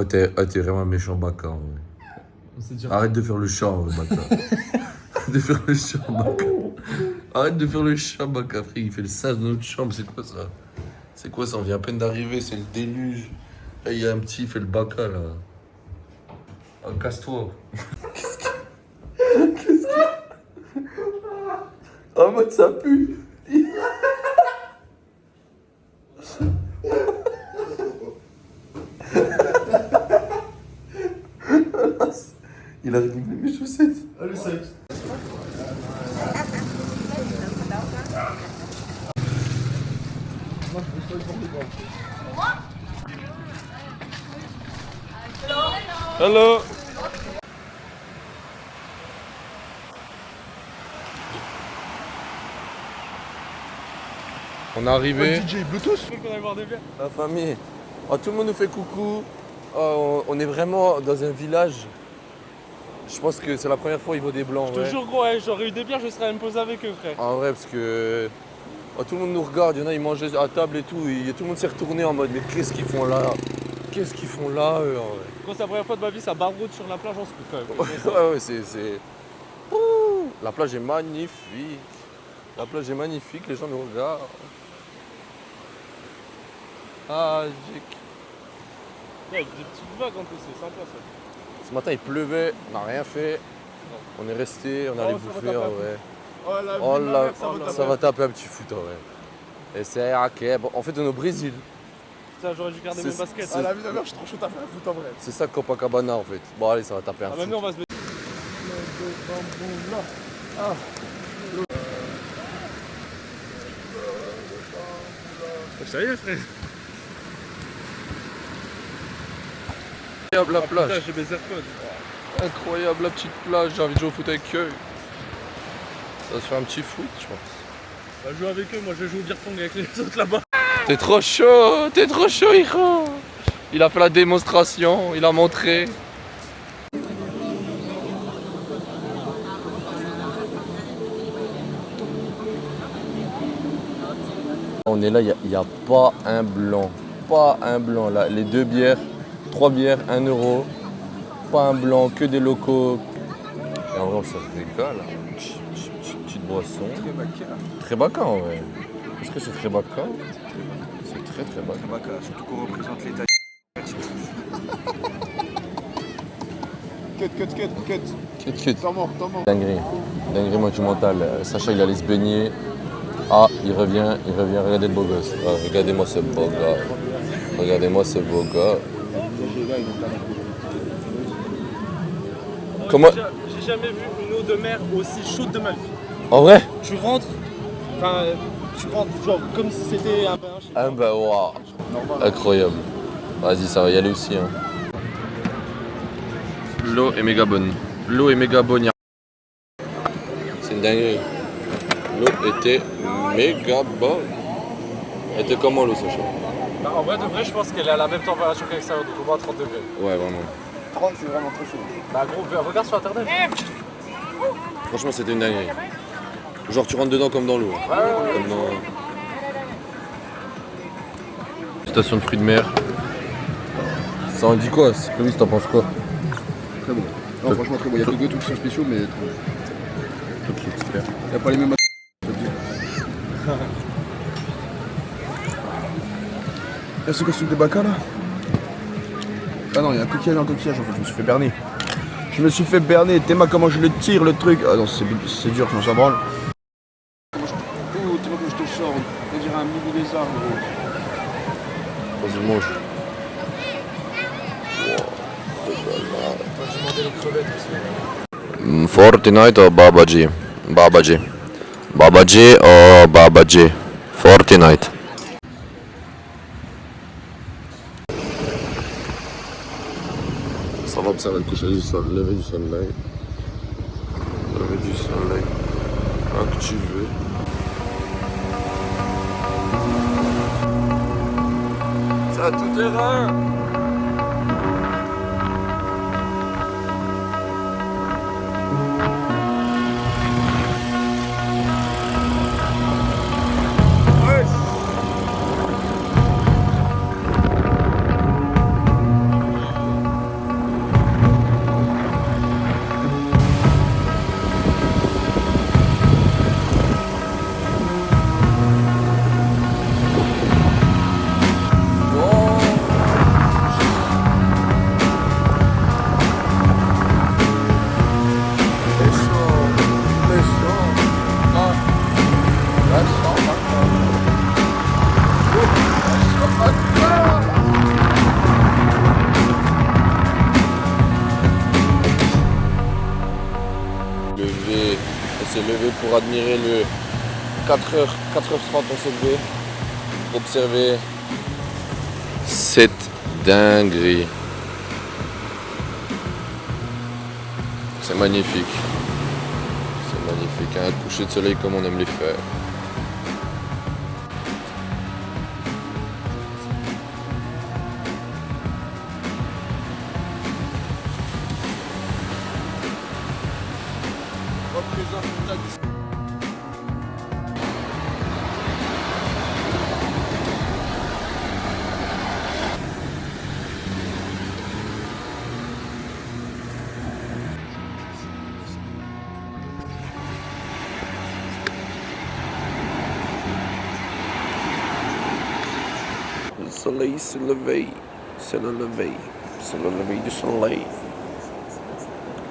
T'es vraiment un méchant bâtard. Ouais. Arrête de faire le chat, bâtard. Arrête de faire le chat, bâtard. Arrête de faire le chat, bâtard. Frère, il fait le sas de notre chambre, c'est quoi ça? C'est quoi ça? On vient à peine d'arriver, c'est le déluge. Là, il y a un petit, il fait le bâtard, là. Oh, casse-toi. Qu'est-ce que... En mode, ça pue. Il a récupéré mes chaussettes. Allez, ça y est. Hello. On est arrivé. DJ Bluetooth. La famille. Oh, tout le monde nous fait coucou. Oh, on est vraiment dans un village. Je pense que c'est la première fois où il vaut des blancs. Je te jure gros, ouais, j'aurais eu des bières, je serais même posé avec eux frère. En vrai, parce que oh, tout le monde nous regarde, il y en a, ils mangeaient à table et tout. Tout le monde s'est retourné en mode, mais qu'est-ce qu'ils font là? Qu'est-ce qu'ils font là eux, en vrai? Quand c'est la première fois de ma vie, ça baroude sur la plage, on se coûte quand même. Ouais, c'est... Ouh, la plage est magnifique. La plage est magnifique, les gens nous regardent. Ah, Jake. Ouais, des petites vagues en plus, c'est sympa ça. Ce matin il pleuvait, on n'a rien fait. On est resté, on allait bouffer en vrai. Oh là, ça va taper un petit foot en vrai. Et c'est ok. Bon, en fait on est au Brésil. Ça, j'aurais dû garder mes baskets. Ah la vie de ma mère, je suis trop chaud taper un foot en vrai. C'est ça Copacabana en fait. Bon allez, ça va taper un foot. Maintenant on va se mettre. Ça y est frère. Incroyable la plage. Putain, j'ai mes AirPods. Incroyable la petite plage, j'ai envie de jouer au foot avec eux. Ça va se faire un petit foot je pense. On va jouer avec eux, moi je vais jouer au beer pong avec les autres là-bas. T'es trop chaud, Hiro. Il a fait la démonstration, il a montré. On est là, il n'y a pas un blanc. Pas un blanc là. Les 2 bières, 3 bières, 1 euro. Pas un blanc, que des locaux. Et en vrai, on se régale. Petite boisson. Très bacca en vrai. Est-ce que c'est très bacca? C'est très bacca. Surtout qu'on représente l'État. Cut. T'en mort. Dinguerie monumentale. Sacha il allait se baigner. Ah, il revient, regardez le beau gosse. Ah, regardez-moi ce beau gars. Comment? J'ai jamais vu une eau de mer aussi chaude de ma vie. En vrai? Tu rentres genre comme si c'était un bain. Ah bah waouh. Incroyable. Vas-y, ça va y aller aussi. Hein. L'eau est méga bonne. C'est une dinguerie. L'eau était méga bonne. Elle était comment l'eau, Sacha? Bah, en vrai de vrai, je pense qu'elle est à la même température qu'à l'extérieur, donc au moins 30 degrés. Ouais, vraiment. 30 c'est vraiment trop chaud. Bah gros, regarde sur internet. Franchement, c'était une dinguerie. Genre, tu rentres dedans comme dans l'eau. Ouais. Comme dans... Station de fruits de mer. Ça en dit quoi? Clovis, t'en penses quoi? Très bon. Non, franchement très bon. Il y a que 2 trucs qui sont spéciaux, mais très bon. Il n'y a pas les mêmes. Il y a ce costume de bacca là? Ah non, il y a un coquillage dans le coquillage en fait, je me suis fait berner. Théma comment je le tire le truc. Ah non, c'est dur, je m'en branle. Oh, tu vois que je te sors, on dirait un mini lézard gros. Vas-y, mange. J'ai demandé les crevettes aussi. Fortnite ou Babaji? Babaji ou Babaji? Fortnite. Ça va observer le coucher du soleil, lever du soleil. Activé. C'est à tout terrain. pour admirer le 4h30 on s'est levé. Observer cette dinguerie. C'est magnifique. C'est magnifique. Un coucher de soleil comme on aime les faire. Le soleil s'est levé, c'est le lever, c'est le lever du soleil.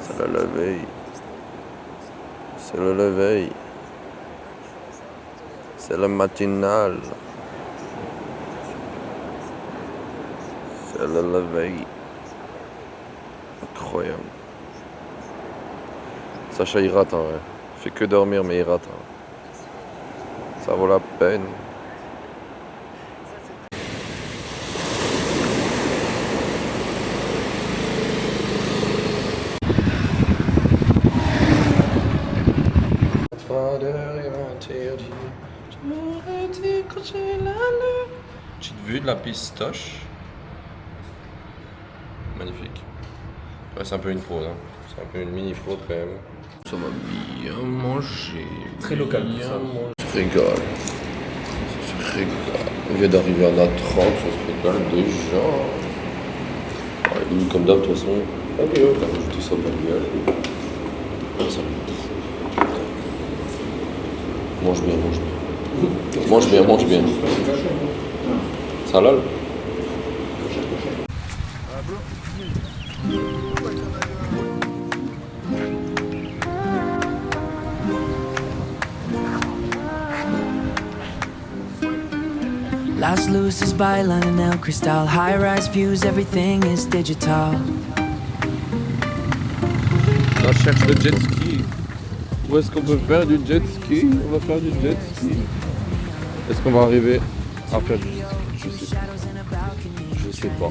C'est le lever, c'est le lever, c'est le matinal. C'est le lever. Incroyable. Sacha il rate en vrai. Il fait que dormir mais il rate. Hein. Ça vaut la peine. Petite vue de la pistoche. Magnifique. Ouais, c'est un peu une fraude. Hein. C'est un peu une mini fraude quand même. Ça va bien manger. Très local, bien ça. manger. Ça se régale. Ça se régale. On vient d'arriver à la 30, ça se régale déjà. Ouais, comme d'hab, de toute façon. Ok, t'as rajouté ça au burger. Ouais, ça mange bien, mange bien. Mange bien, mange bien. Ça halal. Las luces bailan en el cristal, high-rise views, everything is digital. On cherche le jet ski. Où est-ce qu'on peut faire du jet ski? On va faire du jet ski. Est-ce qu'on va arriver à faire du jet ski? Je sais pas.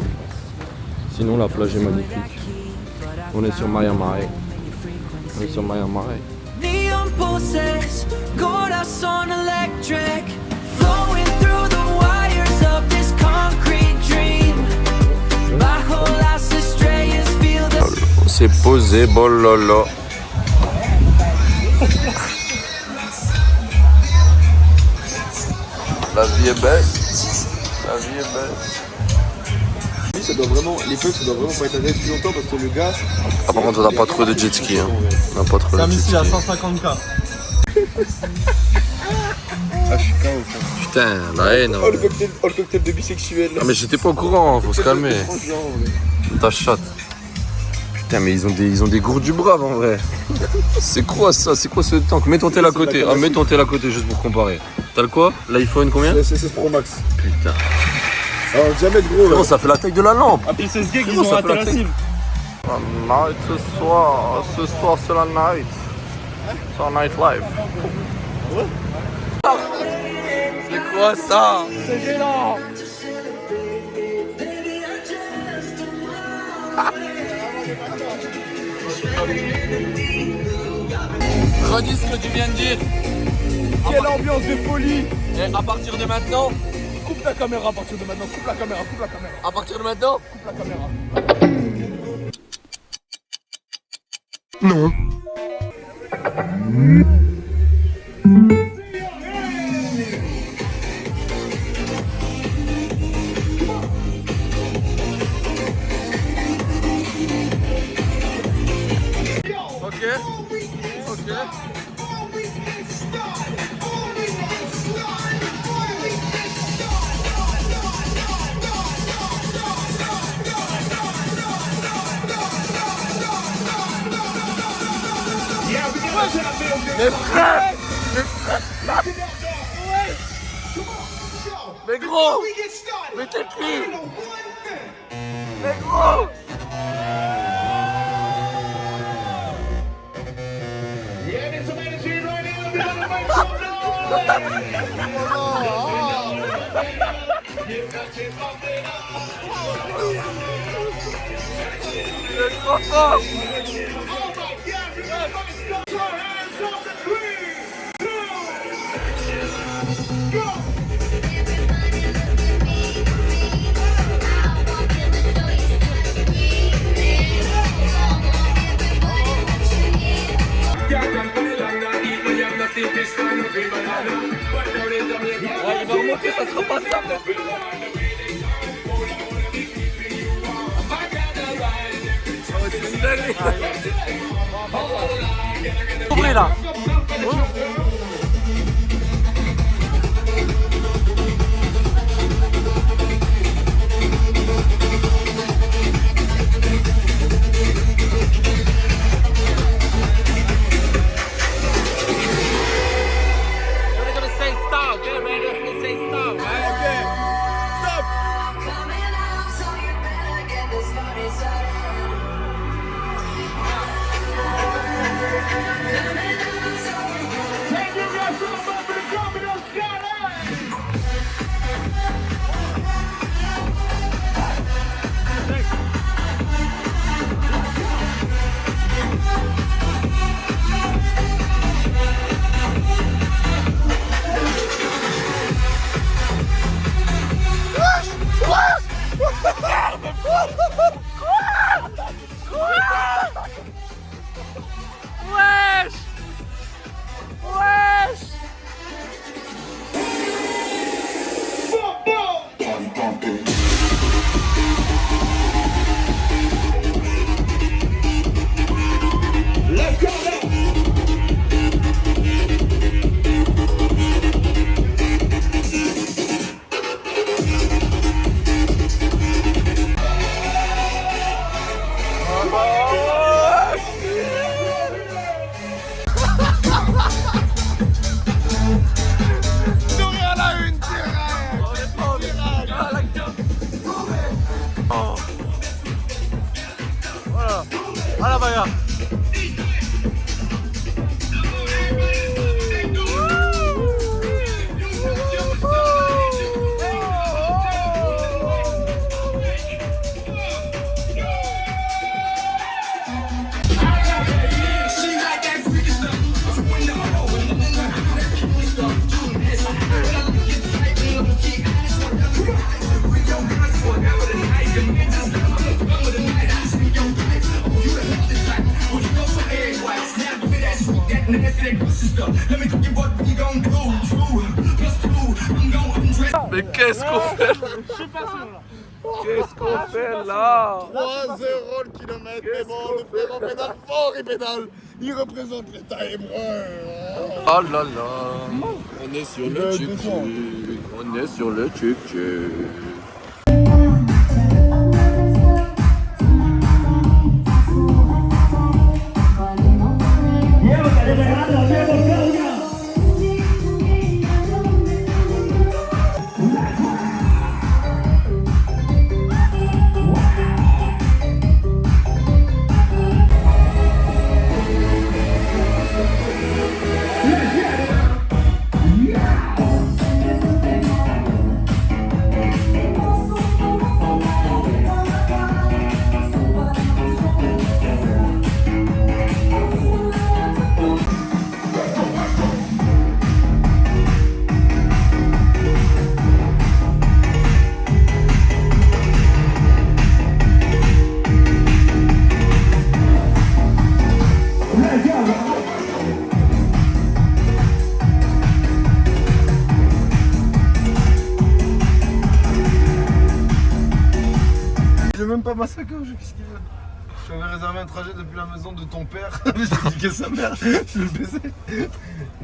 Sinon la plage est magnifique. On est sur Miami. On est sur Miami. Neon pulses, corazón electric, flowing through the wires of this concrete dream. Bajo las estrellas, feel the On s'est posé, bololo. La vie est belle. La vie est belle. Ça doit vraiment, les peuples, ça doit vraiment pas être arrivé depuis longtemps parce que le gars. Ah, par contre, on n'a pas trop de jet ski. Hein. On n'a pas trop C'est un de jet missile à ski. 150K. Ah, je suis KO. Putain, la haine. Oh, le cocktail de bisexuel. Ah, mais j'étais pas au courant, faut se calmer. Franchement, Ta chatte. Putain, mais ils ont des gourds du brave en vrai. C'est quoi ça? C'est quoi ce tank? Mets ton tel à côté. Ah, mets ton tel à côté juste pour comparer. T'as le quoi? L'iPhone combien? le SS Pro Max. Putain. Alors, diamètre gros là. Frérot, ça fait la taille de la lampe. Ah, puis c'est ce gars qu'ils Frérot, ont ça raté fait la la cible. La night ce soir c'est la night. C'est la night live. C'est quoi ça? C'est gênant. Redis ce que tu viens de dire. Quelle ambiance de folie. Et à partir de maintenant, Coupe la caméra à partir de maintenant. Coupe la caméra, coupe la caméra. à partir de maintenant. Coupe la caméra. Non. Ok. Mes frères! Mais gros! Mais t'es qui? Mais gros! Yeah, there's some energy right here. Il va remonter, ça sera pas simple. Ouvrez là. Voilà, Baya. Mais qu'est-ce qu'on fait? Qu'est-ce qu'on fait là? 3-0 le kilomètre, mais bon, le frérot pédale fort, il pédale. Il représente l'État hébreu. Oh là là. On est sur le tuk-tuk. On est sur le tuk-tuk. J'ai même pas ma sacoche, qu'est-ce qu'il veut? J'avais réservé un trajet depuis la maison de ton père, j'ai niqué sa mère, je le baisais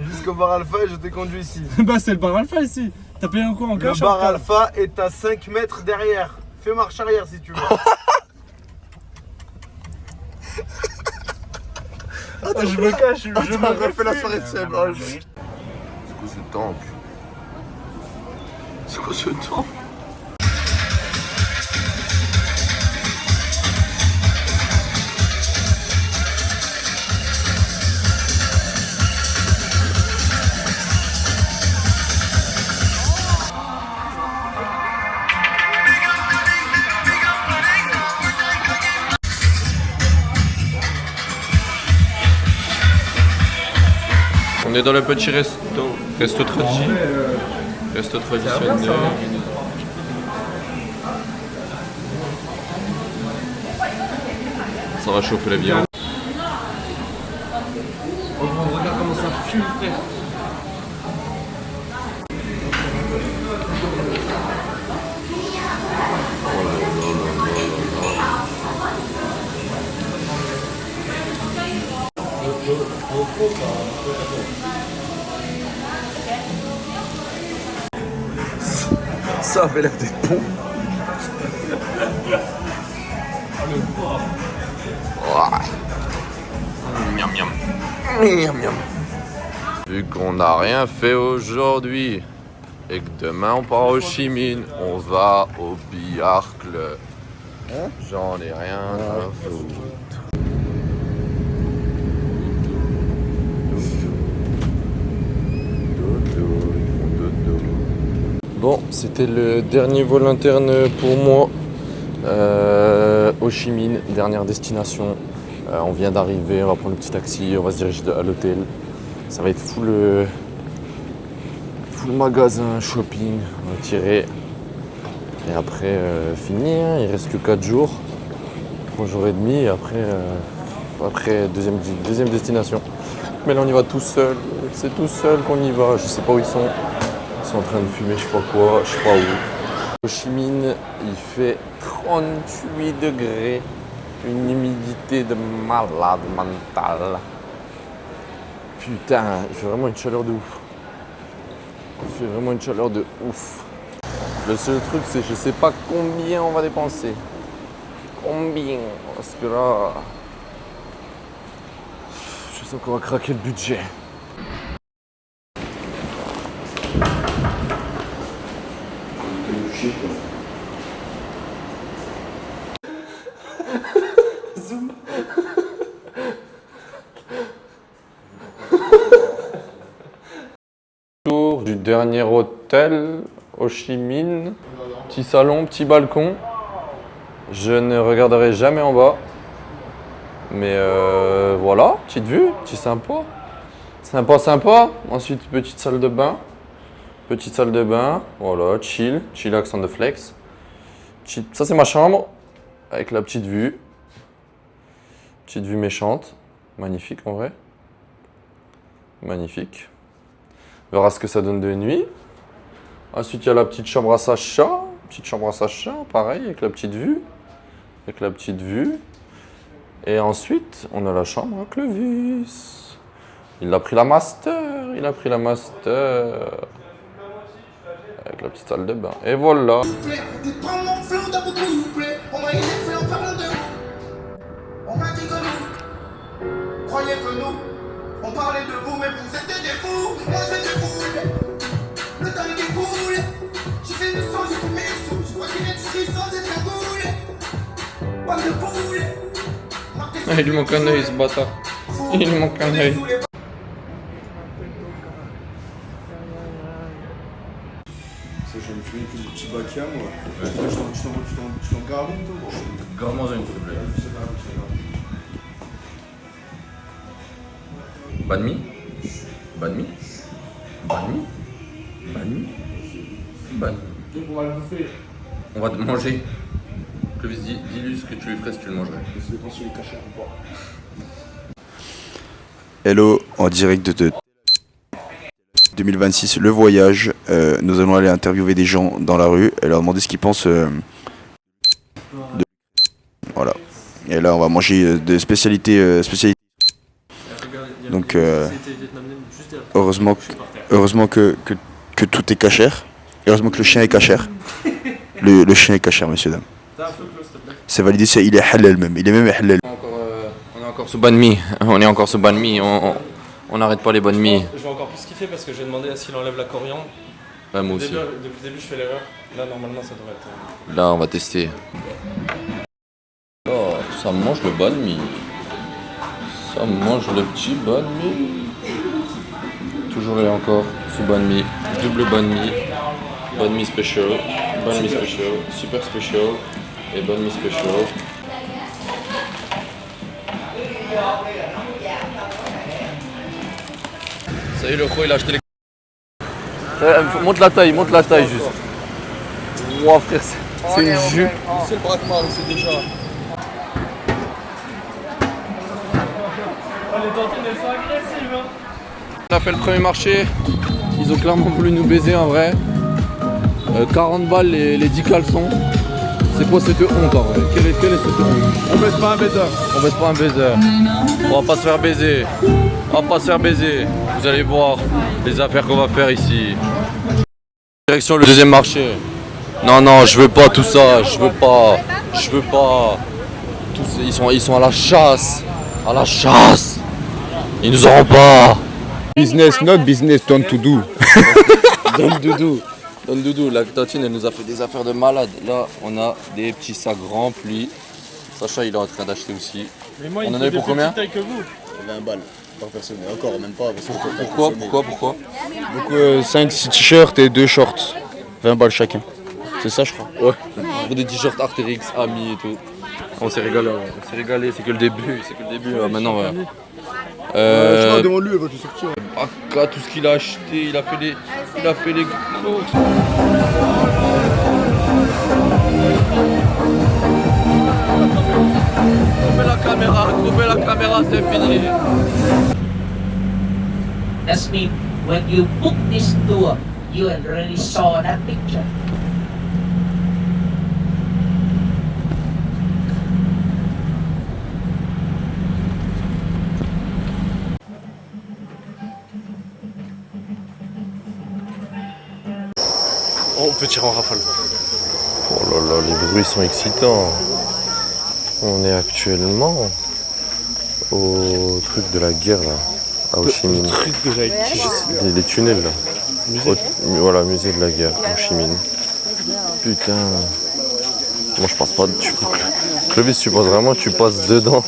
jusqu'au bar Alpha et je t'ai conduit ici. Bah c'est le bar Alpha ici. T'as payé un coup en cash? Le bar Alpha est à 5 mètres derrière. Fais marche arrière si tu veux. Attends, je me cache, je me refais la soirée de Seb. C'est quoi ce tank? C'est quoi ce tank? On est dans le petit resto traditionnel. Resto traditionnel. Ça va chauffer la viande. Regarde comment ça fume, frère. Ça avait l'air d'être bon. Miam miam. Miam miam. Vu qu'on n'a rien fait aujourd'hui et que demain on part au Ho Chi Minh, on va au billard club. J'en ai rien à foutre. Bon, c'était le dernier vol interne pour moi. Ho Chi Minh, dernière destination. On vient d'arriver, on va prendre le petit taxi, on va se diriger à l'hôtel. Ça va être full magasin, shopping, on va tirer. Et après, fini, hein, il reste que 4 jours. 3 jours et demi, et après deuxième destination. Mais là on y va tout seul, c'est tout seul qu'on y va, je sais pas où ils sont. Ils sont en train de fumer, je sais pas quoi, je sais pas où. Ho Chi Minh, il fait 38 degrés, une humidité de malade mental. Putain, il fait vraiment une chaleur de ouf. Il fait vraiment une chaleur de ouf. Le seul truc, c'est que je sais pas combien on va dépenser. Combien? Parce que là, je sens qu'on va craquer le budget. Tour du dernier hôtel, Ho Chi Minh. Petit salon, petit balcon. Je ne regarderai jamais en bas. Mais voilà, petite vue, petit sympa. Sympa. Ensuite, petite salle de bain. Voilà, chillax on the flex. Ça, c'est ma chambre, avec la petite vue. Petite vue méchante. Magnifique, en vrai. Magnifique. On verra ce que ça donne de nuit. Ensuite, il y a la petite chambre à Sacha. Pareil, avec la petite vue. Et ensuite, on a la chambre à Clovis. Il a pris la master. Avec la petite salle de bain. Et voilà. Croyez que nous, on parlait de vous, mais vous êtes des fous. Moi j'étais fou. Le temps il découle. J'ai fait du sang, j'ai fait mes sous. Je crois qu'il est triste sans être la boule. Pas de boule. Il lui manque un œil, ce bâtard. Il lui manque un œil. Je vais me fumer une petite bakia, moi. Tu t'en gardes une, toi? Garde-moi une, s'il te plaît. Banh mi. On va le bouffer. On va te manger. Clovis, dis-lui ce que tu lui ferais si tu le mangerais. Ça dépend si il est caché ou pas. Hello, en direct de 2026, le voyage. Nous allons aller interviewer des gens dans la rue et leur demander ce qu'ils pensent. Voilà. Et là, on va manger des spécialités. Donc, heureusement que tout est cachère. Heureusement que le chien est cachère. Le chien est cachère, messieurs, dames. C'est validé, il est halal même. Il est même halal. On est encore sous banh mi. On n'arrête pas les banh mi. Je vais encore plus kiffer parce que j'ai demandé à s'il enlève la coriandre. Ouais, moi aussi. Depuis le début, je fais l'erreur. Là, normalement, ça devrait être. Là, on va tester. Oh, ça mange le banh mi. Ça mange le petit banh mi. Toujours et encore sous banh mi. Double banh mi special, super special et banh mi special. Ça y est, le gros il a acheté les... Monte la taille juste. Ouah frère, c'est une jupe. C'est le braquemar, c'est déjà. Les tantines, elles sont agressives. Hein. On a fait le premier marché. Ils ont clairement voulu nous baiser en vrai. 40 balles les 10 caleçons. C'est quoi cette honte en vrai? Quelle est cette honte? On baisse pas un baiser. On baisse pas un baiser. On va pas se faire baiser. On va pas se faire baiser. Vous allez voir les affaires qu'on va faire ici. Direction le deuxième marché. Non, je veux pas tout ça. Je veux pas. Ils sont à la chasse. À la chasse. Ils nous auront pas. Business, not business, don't to do. Don Doudou, la tantine, elle nous a fait des affaires de malade. Là, on a des petits sacs remplis. Sacha, il est en train d'acheter aussi. Mais moi, On en avait pour combien? taille que vous. 20 balles par personne, et encore même pas. Pourquoi Donc 5-6 t-shirts et 2 shorts. 20 balles chacun. C'est ça je crois. Ouais. Pour des t-shirts Artérix, Amis et tout. On s'est régalé, c'est que le début. Maintenant, voilà. Demande-lui, elle va te sortir. Aka, tout ce qu'il a acheté, il a fait les courses. Coupez la caméra, c'est fini. That's mean when you book this tour, you already saw that picture. On peut tirer en rafale. Oh là là, les bruits sont excitants. On est actuellement au truc de la guerre là, à Ho Chi Minh. Truc de la Les tunnels là. Voilà, musée de la guerre, Ho Chi Minh. Putain. Moi je pense pas. Clovis, tu penses vraiment que tu passes dedans?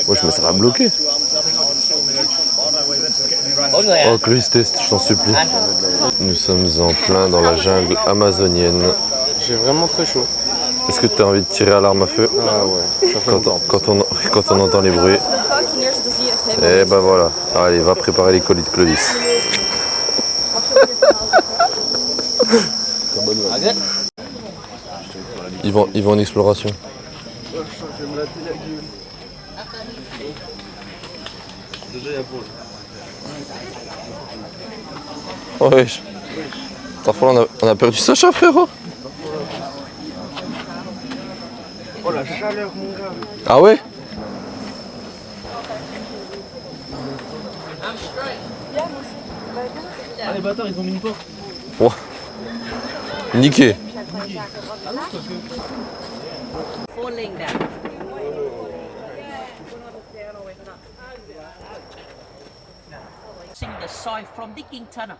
Wesh, mais ça va bloquer. Oh Clovis, teste, je t'en supplie. Nous sommes en plein dans la jungle amazonienne. J'ai vraiment très chaud. Est-ce que tu as envie de tirer à l'arme à feu? Ah ouais, ça fait longtemps. Quand on entend les bruits. Et ben voilà. Allez, va préparer les colis de Clovis. Ils vont en exploration. Oh wesh. On a perdu Sacha, frérot. Oh la chaleur mon gars. Ah ouais? Ah, les bâtards, ils ont mis une porte. Oh. Niqué. Falling down. The soil from digging tunnel.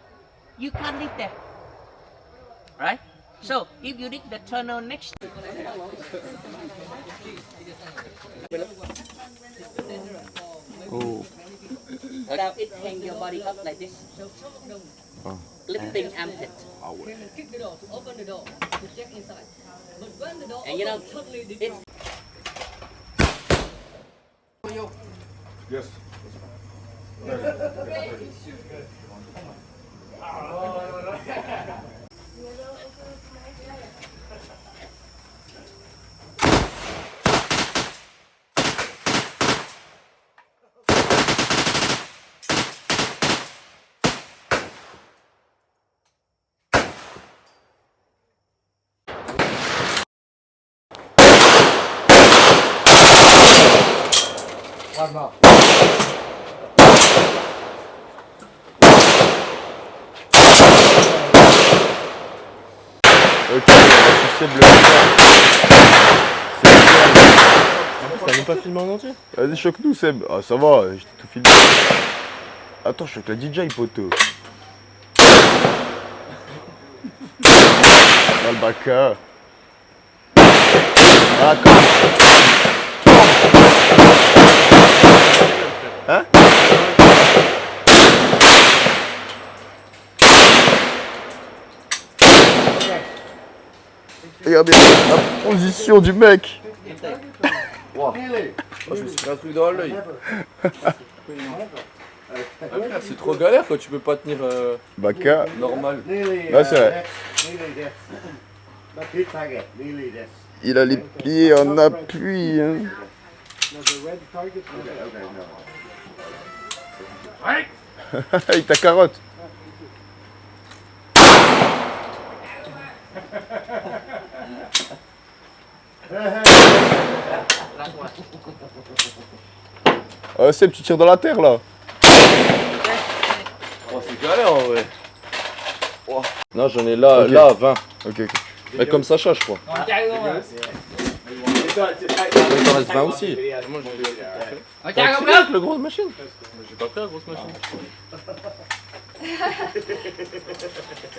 You can't live there. Right? So if you dig the tunnel next now it hang your body up like this. Lifting armpit. And you know it Yes. Ok, tu sais bleu. T'as même pas filmé en entier? Vas-y, choque-nous, Seb. Ah, ça va, j'ai tout filmé. Attends, je choque la DJ, poteau. Albaka. Ah, comme. Hein? Regardez la position du mec. Wow. Oh, je me suis pris un truc dans l'œil. Frère, c'est trop galère quand tu peux pas tenir Baka. normal. Ouais, c'est vrai. Il a les pieds en appui. Hein. Il t'a carotte. Seb, tu tires dans la terre là. Oh, c'est galère en vrai. Oh. Non, j'en ai là, Ok. là 20. Ok, ok. Mais comme Sacha, je crois. Il t'en reste 20 aussi. T'as tiré avec le gros machine? J'ai pas pris la grosse machine.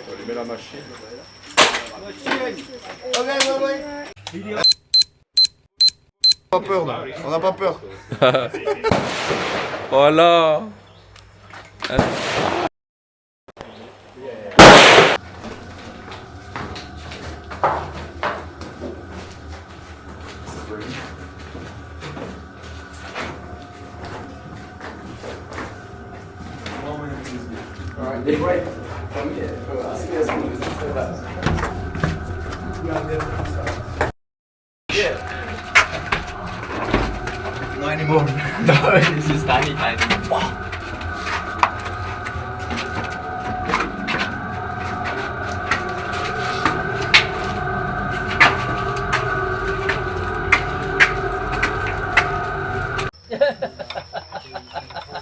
On lui met la machine. Pas peur, là. On n'a pas peur. Voilà.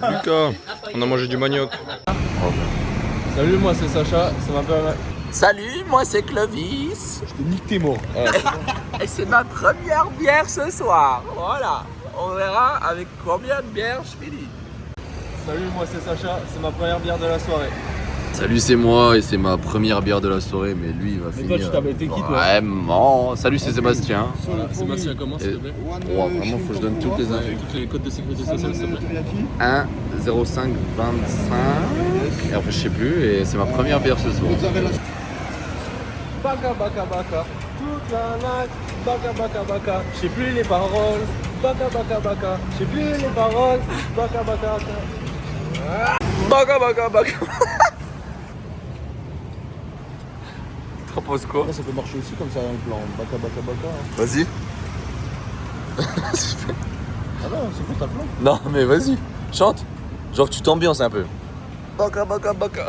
Lucas, on a mangé du manioc. Salut, moi c'est Sacha, ça m'appelle. Salut, moi c'est Clovis. Je t'ai niqué, mort. Et c'est ma première bière ce soir. Voilà. On verra avec combien de bières je finis. Salut, moi c'est Sacha, c'est ma première bière de la soirée. Salut, c'est moi et c'est ma première bière de la soirée, mais lui il va finir. toi, tu t'appelles qui, toi? Vraiment. Salut, c'est Sébastien. Sébastien, comment s'il te plaît? Oh, vraiment, faut que je donne toutes les infos. Toutes les codes de sécurité sociale, s'il te plaît. 1 05 25. Et après, je sais plus, et c'est ma première bière ce soir. Baka baka baka, toute la night. Baka baka baka, je sais plus les paroles. Baka baka baka, je sais plus les paroles. Baka baka baka. Baka baka baka. T'en penses quoi? Ça peut marcher aussi comme ça, un plan. Baka baka baka. Vas-y. Ah non, c'est pour ta plan. Non, mais vas-y, chante. Genre que tu t'ambiances un peu. Baka baka baka.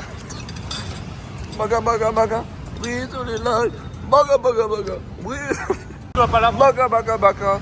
Baka baka baka. Brise les lacs. Baka baka baka. Brise. Tu vas pas la Baka baka baka.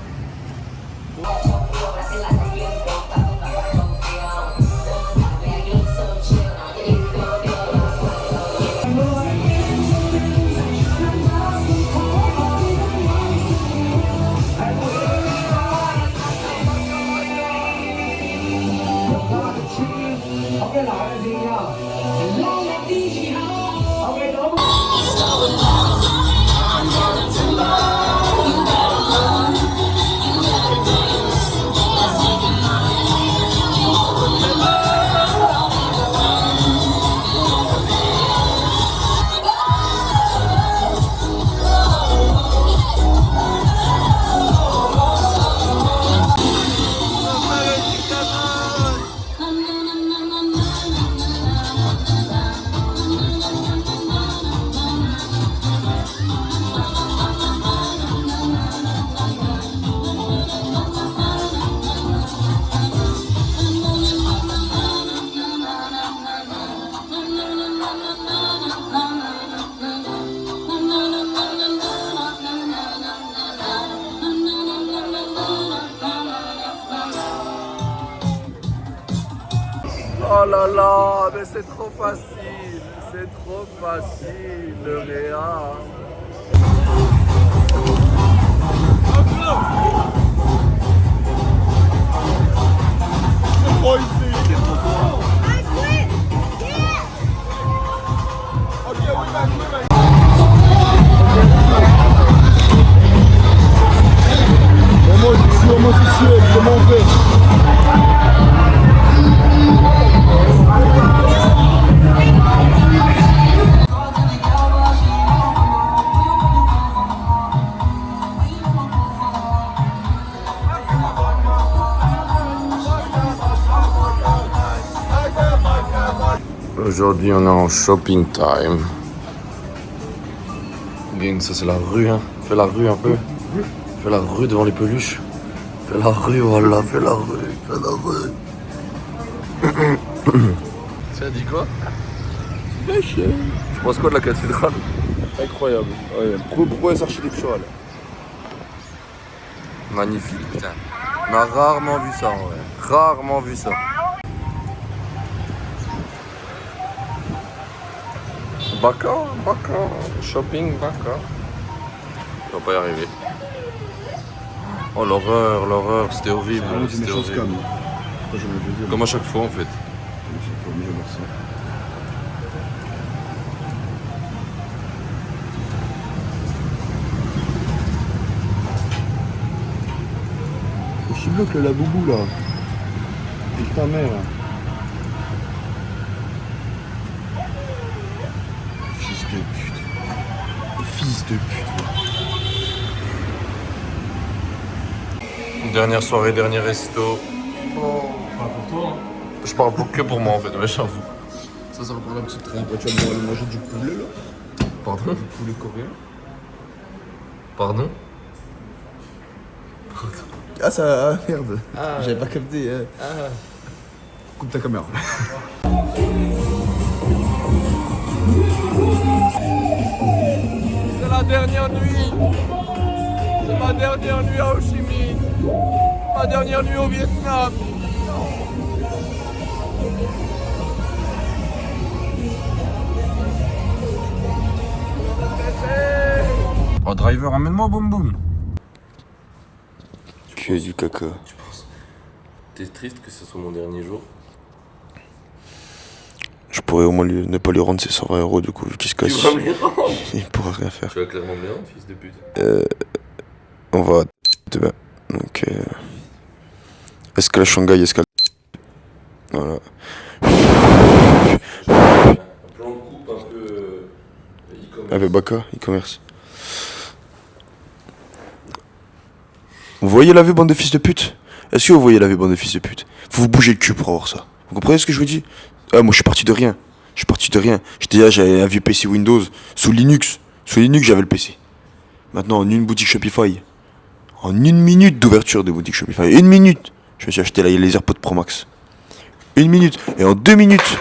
Oh là là, mais c'est trop facile, le Réa. Moi, je suis homosexuel, comment on fait? Aujourd'hui, on est en shopping time. Gang, ça c'est la rue, hein. Fais la rue un peu. Fais la rue devant les peluches. Fais la rue, voilà, fais la rue, fais la rue. Ça dit quoi? Tu penses quoi de la cathédrale? Incroyable. Ouais, prouesse architecturale. Magnifique, putain. On a rarement vu ça, en vrai. Rarement vu ça. Baka, shopping, Baka. On va pas y arriver. Oh l'horreur, c'était horrible. C'était horrible. Comme à chaque fois en fait. Je suis bloqué la boubou là. Et ta mère. Fils de pute. Fils de pute. Dernière soirée, dernier resto. Pas pour toi. Je parle que pour moi en fait, mais j'avoue. Ça va prendre un petit train. Après, tu vas aller manger du poulet là. Pardon? Du poulet coréen. Pardon? Ah ça, ah, merde. J'avais pas capté. Coupe ta caméra. C'est la dernière nuit. C'est ma dernière nuit à Ho Chi Minh. Ma dernière nuit au Vietnam. Oh driver, amène-moi boum boum. Que du caca. T'es triste que ce soit mon dernier jour? Je pourrais au moins ne pas lui rendre ses 120 € du coup, vu qu'il se casse. Tu vas me les rendre? Il pourra rien faire. Tu vas clairement me les rendre, fils de pute. On va demain. Donc, escale Shanghai, escale. Voilà. Un plan de coupe un peu e-commerce. Avec Baka, e-commerce. Vous voyez la vue, bande de fils de pute? Est-ce que vous voyez la vue, bande de fils de pute? Faut vous bouger le cul pour avoir ça. Vous comprenez ce que je vous dis? Ah, moi je suis parti de rien. J'avais un vieux PC Windows sous Linux. Sous Linux, j'avais le PC. Maintenant, en une boutique Shopify, en une minute d'ouverture de boutique Shopify, une minute, je me suis acheté les AirPods Pro Max. Une minute. Et en 2 minutes,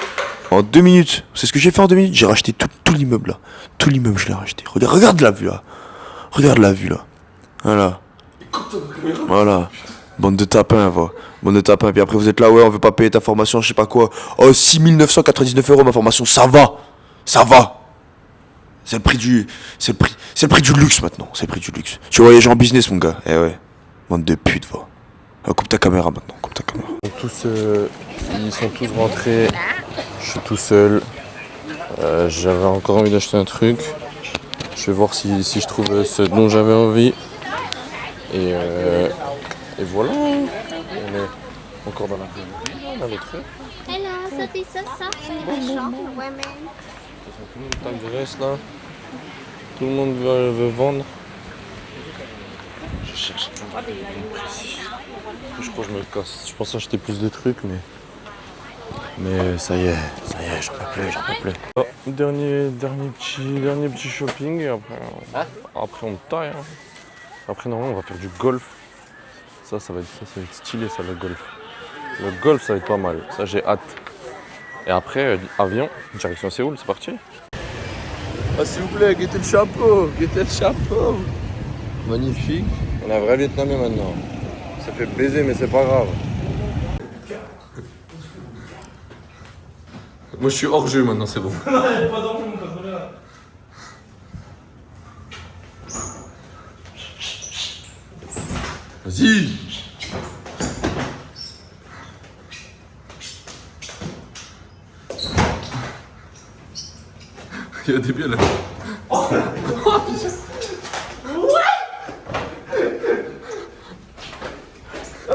c'est ce que j'ai fait en 2 minutes. J'ai racheté tout l'immeuble là. Tout l'immeuble, je l'ai racheté. Regarde la vue là. Voilà. Bande de tapins, va. Bande de tapins. Puis après, vous êtes là, ouais, on veut pas payer ta formation, je sais pas quoi. Oh, 6 999 € ma formation, ça va. C'est le prix du luxe maintenant. C'est le prix du luxe. Tu voyages en business, mon gars. Eh ouais. Bande de putes, va. Coupe ta caméra maintenant, Ils sont tous rentrés. Je suis tout seul. J'avais encore envie d'acheter un truc. Je vais voir si je trouve ce dont j'avais envie. Et voilà. On est encore dans la rue. On a le truc. Hello, ça c'est ça, women. Tout le monde t'agresse là. Tout le monde veut vendre. Je cherche un truc précis. Je crois que je me casse. Je pense acheter plus de trucs, mais ça y est, j'en peux plus. Oh, dernier petit shopping et après on taille. Hein. Après normalement on va faire du golf. Ça va être stylé ça le golf. Le golf ça va être pas mal. Ça j'ai hâte. Et après avion, direction Séoul, c'est parti. Ah, s'il vous plaît, guettez le chapeau. Magnifique. On est un vrai Vietnamien maintenant. Ça fait baiser mais c'est pas grave. Moi je suis hors jeu maintenant, c'est bon. Vas-y. Il y a des biens là.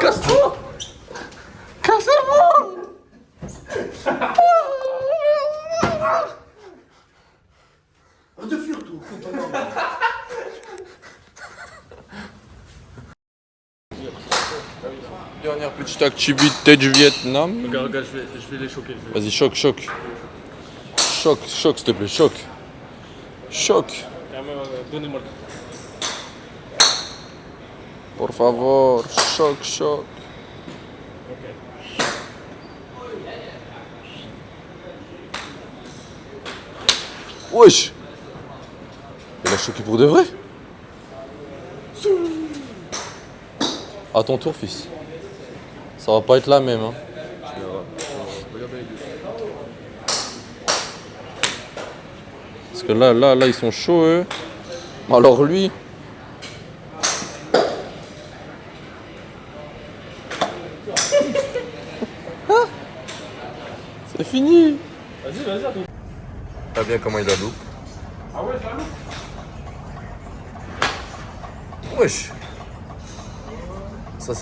Casse-toi. Casse-moi. Dernière petite activité du Vietnam. Regarde, je vais les choquer. Vas-y, choc. Choc, choc, s'il te plaît, choc. Choc. Donnez-moi le. Por favor, choc, choc. Wesh. Il a choqué pour de vrai. À ton tour, fils. Ça va pas être la même, hein. Parce que là, ils sont chauds, eux. Alors lui... C'est fini. Vas-y, attends. Pas bien comment il a loup. Ah ouais, j'ai un loup. Wesh. Ça,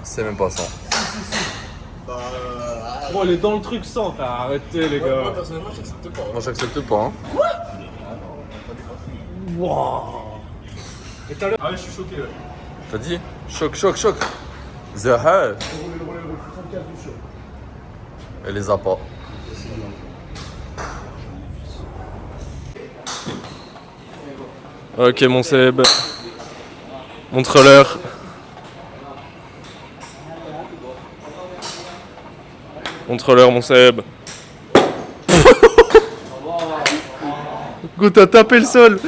c'est même pas ça. Bon, elle est dans le truc sans, frère. Arrêtez, les gars. Moi, j'accepte pas, hein. Wow. Et tout à l'heure. Ah ouais, je suis choqué, ouais. T'as dit? Choc, choc, choc. Zahar. Elle les a pas. Ok, mon Seb. Montre-leur. Montre-leur, mon Seb. Go, t'as tapé le sol.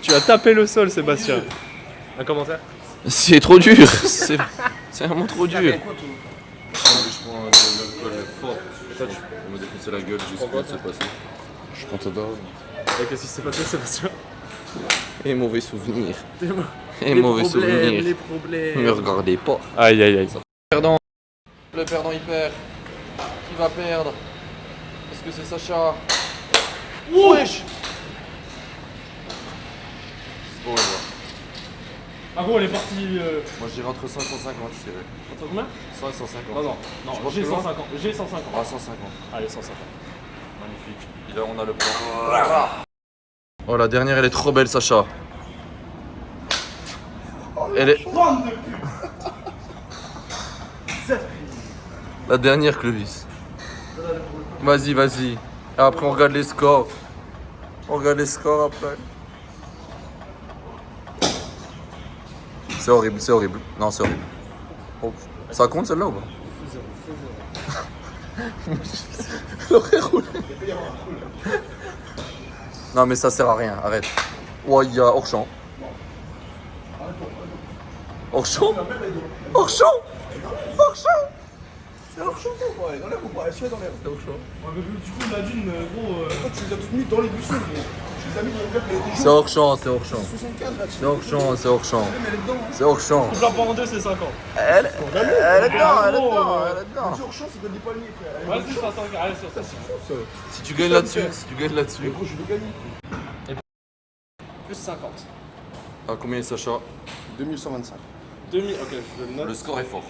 Tu as tapé le sol, Sébastien. Un commentaire? C'est trop dur. C'est vraiment trop dur. Je prends de l'alcool fort. On me défoncer la gueule, je sais pas ce qui s'est passé. Je prends ta dose. Qu'est-ce qui s'est passé, Sébastien? Et mauvais souvenir. Et mauvais souvenir. Les problèmes. Me regardez pas. Aïe, aïe, aïe. Perdant. Le perdant il perd. Qui va perdre? Est-ce que c'est Sacha? Wesh. C'est beau, là. Ah bon, elle est partie. Moi je dirais entre 100 et 150, je dirais. Entre combien? 100 et 150. Non, Tu penses j'ai que loin 150. J'ai 150. Ah, 150. Allez, 150. Magnifique. Et là on a le point. Oh, la dernière elle est trop belle, Sacha. Elle est... La dernière, Clovis. Vas-y, vas-y. Et après on regarde les scores. On regarde les scores après. C'est horrible, c'est horrible. Non, c'est horrible. Oh. Ça compte celle-là ou pas? Elle aurait roulé. Non mais ça sert à rien, arrête. Oh, il y a hors-champ. Hors-champ? Hors-champ? Hors-champ? C'est leur chanson, quoi. Dans l'air ou pas? Est-ce dans l'air? Ouais, mais du coup, la dune, gros. Pourquoi tu les as toutes mis dans les buissons, gros? Tu les as mis dans le gars qui a été C'est hors-champ, c'est hors-champ. 75 là, C'est hors-champ, c'est hors-champ. mais elle est dedans. C'est hors-champ. Je la prends en deux, c'est 50. Elle est dedans, elle est dedans, elle est dedans. C'est hors champ, c'est donne des palmiers, frère. Vas-y, 500. Allez, sur ça. C'est fou, ça. Si tu gagnes là-dessus, si tu gagnes Mais là-dessus. gros, je vais gagner. Plus 50. Ah, combien est Sacha? 2125. 2000, ok, je le note. Le score est fort.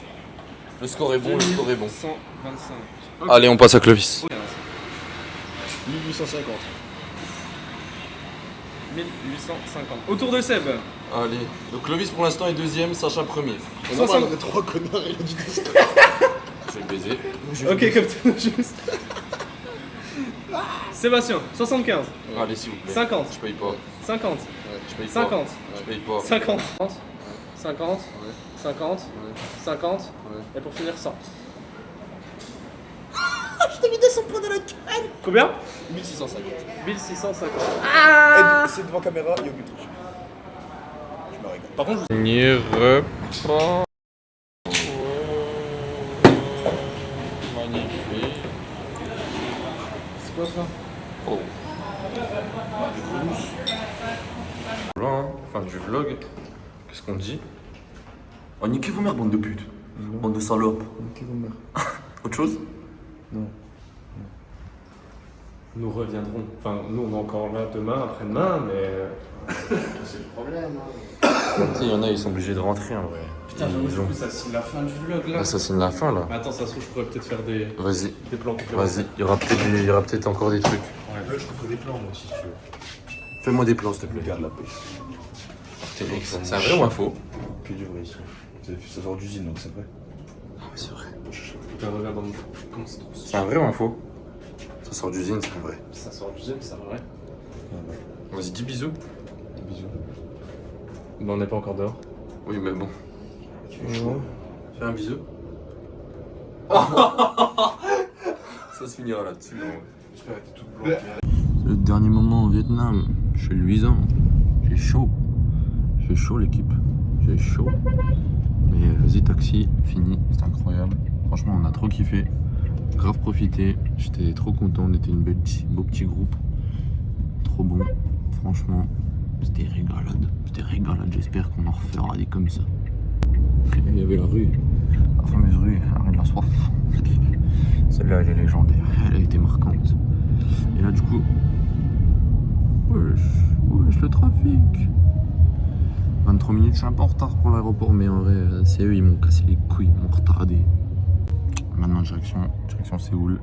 Le score est bon, le score est bon. 125. Allez, on passe à Clovis. 1850. 1850. Autour de Seb. Allez. Donc Clovis pour l'instant est deuxième, Sacha premier. On a on est trois connards, il a dit des scores. Je vais le baiser. Ok, Captain juste. Sébastien, 75. Allez, s'il vous plaît. 50. Je paye pas. 50. Je paye pas. 50. Je paye pas. 50. 50. 50. 50. Et pour finir, 100. Je t'ai mis 200 points dans la gueule. Combien? 1650. 1650. Et c'est devant caméra, il y a aucun truc. Je me régale. Par contre, Premier repas. Magnifique. c'est quoi ça? Oh. Fin du vlog. Qu'est-ce qu'on dit? Oh, niquez vos mères, bande de putes. Bande de salopes. Niquez vos mères. Autre chose? Non. Nous reviendrons. Enfin, nous, on est encore là demain, après-demain, mais. C'est le problème, hein. Il y en a, ils sont obligés de rentrer en vrai. Putain, Ils ont- ça signe la fin du vlog là. Là, ça signe la fin là. Mais attends, ça se trouve, je pourrais peut-être faire des Vas-y, plans complémentaires. vas-y. Il y aura peut-être encore des trucs. Ouais, je te ferai des plans, moi, si tu veux. Fais-moi des plans, s'il te plaît. Regarde la pêche. C'est un vrai ou un faux? Que du vrai ici. Ça sort d'usine, donc c'est vrai. Ah, c'est vrai. Putain, regarde dans mon. Comment c'est trop. C'est un vrai ou un faux? Ça sort d'usine, c'est vrai. Ça sort du gel, c'est vrai. Vas-y, dis bisous. Bisous. Mais on n'est pas encore dehors. Oui, mais bon. Fais un bisou. Ça se finira là-dessus. J'espère que t'es tout blanc. C'est le dernier moment au Vietnam. Je suis luisant. J'ai chaud. J'ai chaud, l'équipe. J'ai chaud. Mais vas-y, taxi, fini. C'était incroyable. Franchement, on a trop kiffé. Grave profité. J'étais trop content. On était une beau petit groupe. Trop bon. Franchement, c'était régalade. C'était régalade. J'espère qu'on en refera des comme ça. Il y avait la rue. La fameuse rue, la rue de la soif. Celle-là, elle est légendaire. Elle a été marquante. Et là, du coup... Wesh, le trafic. 23 minutes, je suis un peu en retard pour l'aéroport, mais en vrai, c'est eux, ils m'ont cassé les couilles, ils m'ont retardé. Maintenant, direction Séoul.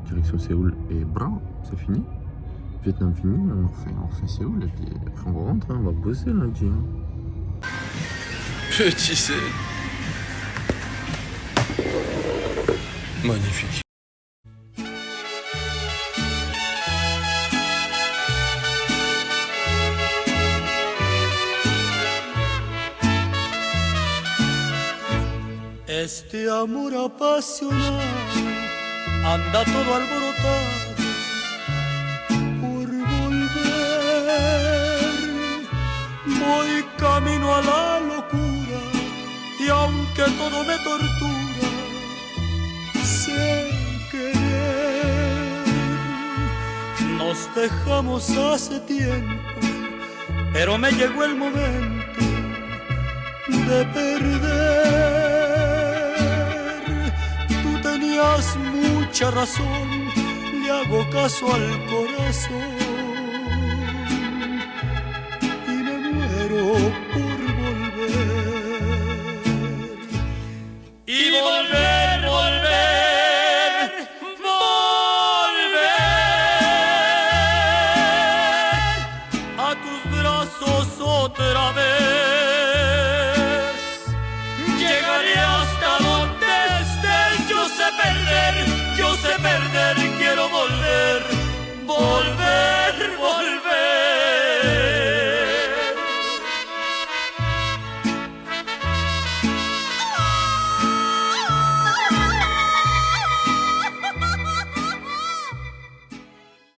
Direction Séoul, et bravo, c'est fini. Vietnam fini, on refait Séoul, et puis après on rentre, hein, on va bosser lundi. Hein. Petit C. Magnifique. Este amor apasionado anda todo alborotado por volver. Voy camino a la locura y aunque todo me tortura, sé querer. Nos dejamos hace tiempo, pero me llegó el momento de perder. Tú tenías mucha razón, le hago caso al corazón y me muero por volver. Y volver, volver, volver a tus brazos otra vez. Yo sé perder, quiero volver, volver, volver.